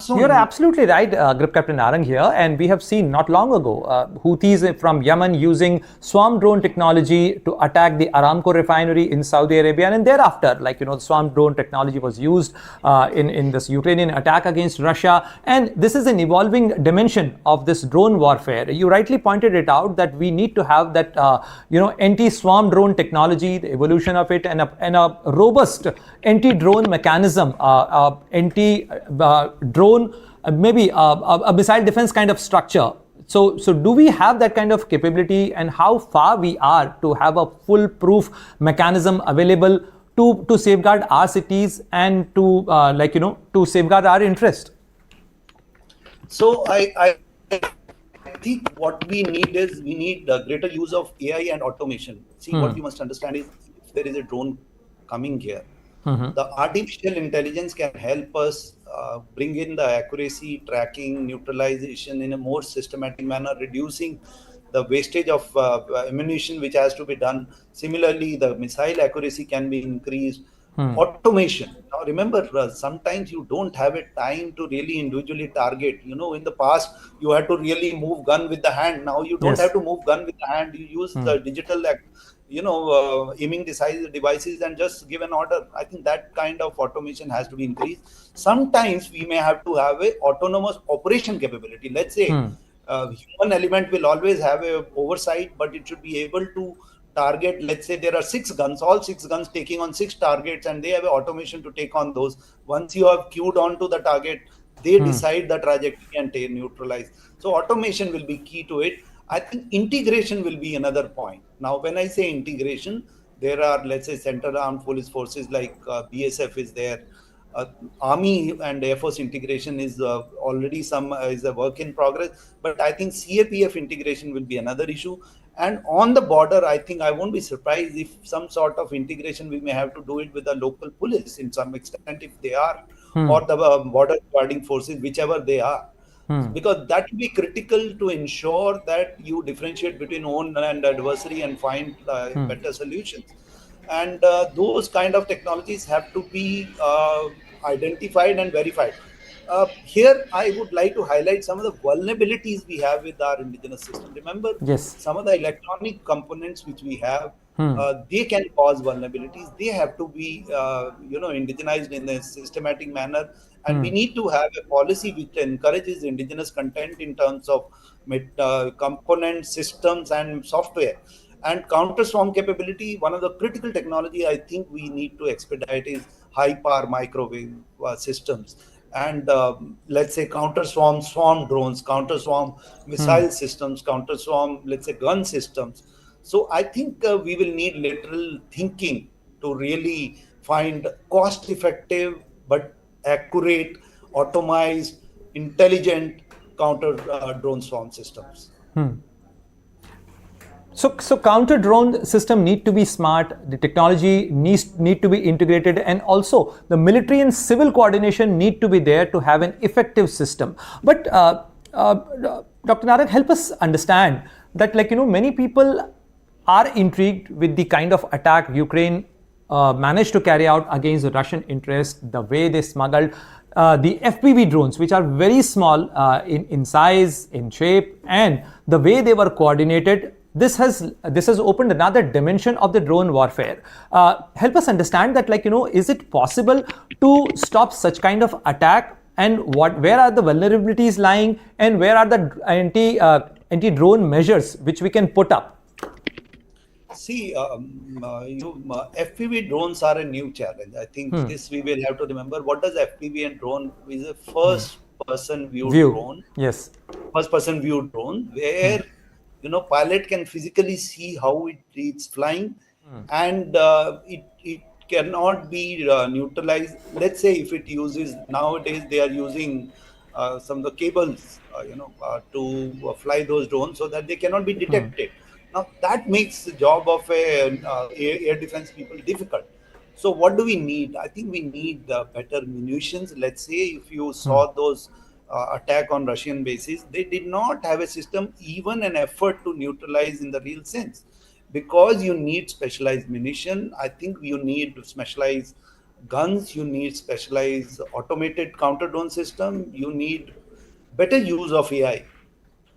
also You're absolutely right, Group Captain Narang here, and we have seen not long ago Houthis from Yemen using swarm drone technology to attack the Aramco refinery in Saudi Arabia, and thereafter, the swarm drone technology was used in this Ukrainian attack against Russia, and this is an evolving dimension of this drone warfare. You rightly pointed it out that we need to have that anti-swarm drone technology, the evolution of it, and a robust anti-drone mechanism, anti-drone, maybe a missile defense kind of structure. So do we have that kind of capability, and how far we are to have a foolproof mechanism available to safeguard our cities and to to safeguard our interest? So I think what we need is a greater use of AI and automation. See, what you must understand is, if there is a drone coming here, the artificial intelligence can help us bring in the accuracy, tracking, neutralization in a more systematic manner, reducing the wastage of ammunition which has to be done. Similarly, the missile accuracy can be increased. Automation. Now, remember, sometimes you don't have a time to really individually target. In the past, you had to really move gun with the hand. Now you don't have to move gun with the hand. You use the digital, aiming devices and just give an order. I think that kind of automation has to be increased. Sometimes we may have to have a autonomous operation capability. Let's say human element will always have a oversight, but it should be able to target. Let's say there are 6 guns, all 6 guns taking on 6 targets, and they have an automation to take on those. Once you have queued onto the target, they decide the trajectory and neutralize. So automation will be key to it. I think integration will be another point. Now, when I say integration, there are, let's say, Central Armed Police Forces like BSF is there. Army and Air Force integration is already is a work in progress. But I think CAPF integration will be another issue. And on the border, I think I won't be surprised if some sort of integration, we may have to do it with the local police in some extent, if they are, or the border guarding forces, whichever they are. Because that will be critical to ensure that you differentiate between own and adversary and find better solutions. And those kind of technologies have to be identified and verified. Here, I would like to highlight some of the vulnerabilities we have with our indigenous system. Remember, some of the electronic components which we have, they can cause vulnerabilities. They have to be, indigenized in a systematic manner. And we need to have a policy which encourages indigenous content in terms of component systems and software. And counter swarm capability, one of the critical technology I think we need to expedite is high power microwave systems. And let's say counter swarm drones, counter swarm missile systems, counter swarm, let's say, gun systems. So I think we will need lateral thinking to really find cost effective but accurate, automized, intelligent counter drone swarm systems. So counter drone system need to be smart. The technology need to be integrated, and also the military and civil coordination need to be there to have an effective system. But Dr. Narang, help us understand that, many people are intrigued with the kind of attack Ukraine managed to carry out against the Russian interest, the way they smuggled the FPV drones, which are very small in size, in shape, and the way they were coordinated. This has opened another dimension of the drone warfare. Help us understand that, is it possible to stop such kind of attack, and where are the vulnerabilities lying, and where are the anti-drone measures which we can put up? See, FPV drones are a new challenge. I think this we will have to remember. What does FPV and drone is? A first-person view drone. Yes. First-person view drone where pilot can physically see how it's flying, and it cannot be neutralized. Let's say if it uses, nowadays they are using some of the cables, to fly those drones so that they cannot be detected. Now that makes the job of air defense people difficult. So what do we need? I think we need better munitions. Let's say if you saw those attack on Russian bases, they did not have a system, even an effort to neutralize in the real sense, because you need specialized munition. I think you need specialized guns, you need specialized automated counter drone system, you need better use of AI.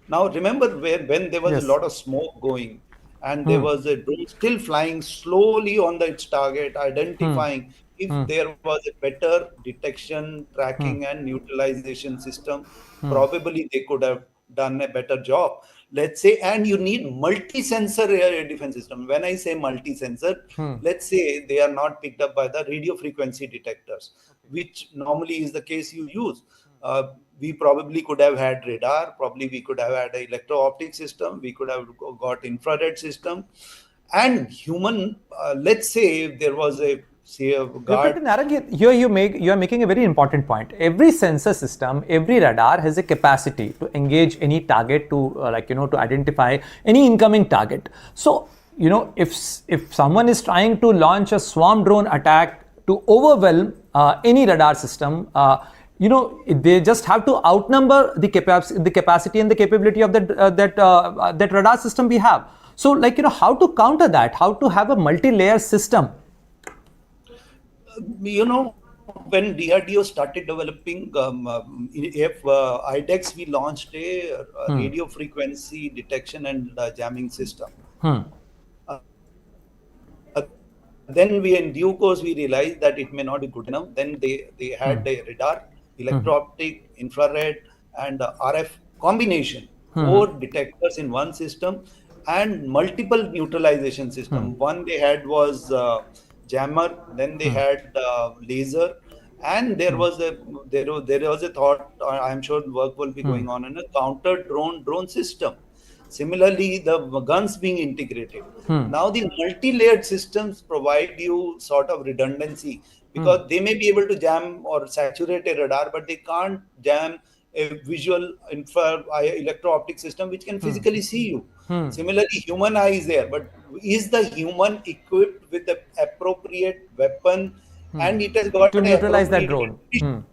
Now remember when there was a Yes. lot of smoke going and there Hmm. was a drone still flying slowly on its target, Hmm. identifying if Hmm. there was a better detection, Hmm. tracking, and neutralization system, Hmm. probably they could have done a better job. Let's say, and you need multi-sensor air defense system. When I say multi-sensor, Hmm. let's say they are not picked up by the radio frequency detectors, which normally is the case you use. We probably could have had radar, probably we could have had an electro-optic system, we could have got infrared system, and human. Let's say if there was a say a guard. But Narang, here you are making a very important point. Every sensor system, every radar has a capacity to engage any target to to identify any incoming target. So if someone is trying to launch a swarm drone attack to overwhelm any radar system, they just have to outnumber the capacity and the capability of that radar system we have. So how to counter that? How to have a multi-layer system? When DRDO started developing IDEX, we launched a radio frequency detection and jamming system. Hmm. Then in due course, we realized that it may not be good enough. Then they had a radar, electro-optic, infrared, and RF combination, four detectors in one system, and multiple neutralization system. One they had was jammer, then they had laser, and there was a thought. I'm sure work will be going on in a counter drone system. Similarly, the guns being integrated. Now the multi-layered systems provide you sort of redundancy because they may be able to jam or saturate a radar, but they can't jam a visual electro-optic system which can physically see you. Similarly, human eye is there, but is the human equipped with the appropriate weapon and it has got To a neutralize that appropriate drone.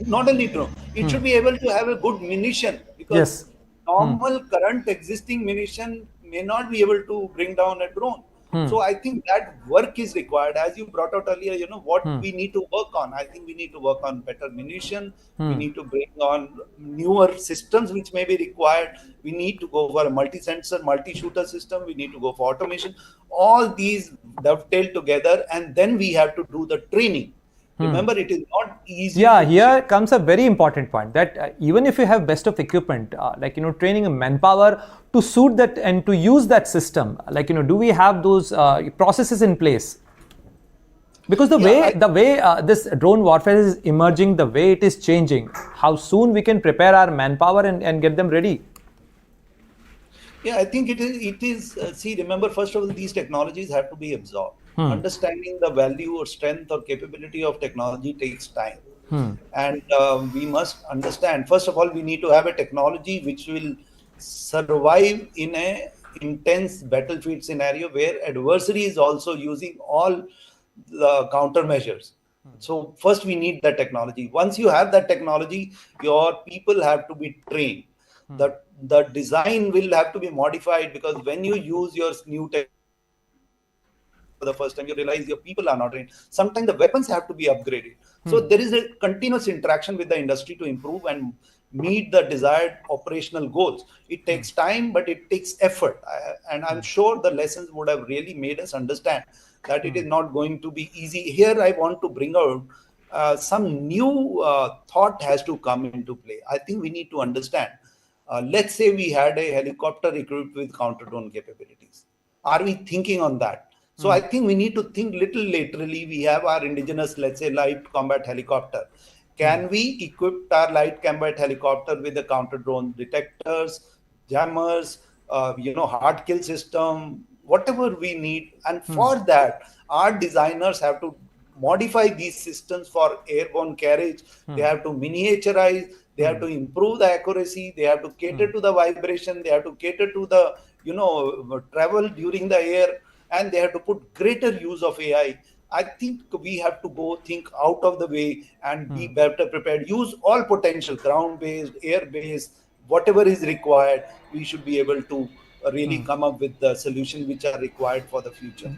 not only drone, it should be able to have a good munition because Yes. normal current existing munition may not be able to bring down a drone. So I think that work is required. As you brought out earlier, what we need to work on. I think we need to work on better munition. We need to bring on newer systems which may be required. We need to go for a multi-sensor, multi-shooter system. We need to go for automation. All these dovetail together, and then we have to do the training. Remember, it is not easy Yeah, to here comes a very important point that even if you have best of equipment, training a manpower to suit that and to use that system, do we have those processes in place? Because the way this drone warfare is emerging, the way it is changing, how soon we can prepare our manpower and get them ready? Yeah, I think it is. See, remember, first of all, these technologies have to be absorbed. Understanding the value or strength or capability of technology takes time. And we must understand, first of all, we need to have a technology which will survive in a intense battlefield scenario where adversary is also using all the countermeasures. So first we need that technology. Once you have that technology, your people have to be trained. The design will have to be modified because when you use your new technology for the first time, you realize your people are not trained. Sometimes the weapons have to be upgraded. So there is a continuous interaction with the industry to improve and meet the desired operational goals. It takes time, but it takes effort. And I'm sure the lessons would have really made us understand that it is not going to be easy. Here, I want to bring out some new thought has to come into play. I think we need to understand. Let's say we had a helicopter equipped with counter drone capabilities. Are we thinking on that? So I think we need to think little laterally. We have our indigenous, let's say, light combat helicopter. Can we equip our light combat helicopter with the counter drone detectors, jammers, hard kill system, whatever we need? And for that, our designers have to modify these systems for airborne carriage. They have to miniaturize. They have to improve the accuracy. They have to cater to the vibration. They have to cater to the travel during the air, and they have to put greater use of AI. I think we have to go think out of the way and be better prepared. Use all potential, ground-based, air-based, whatever is required. We should be able to really come up with the solution which are required for the future.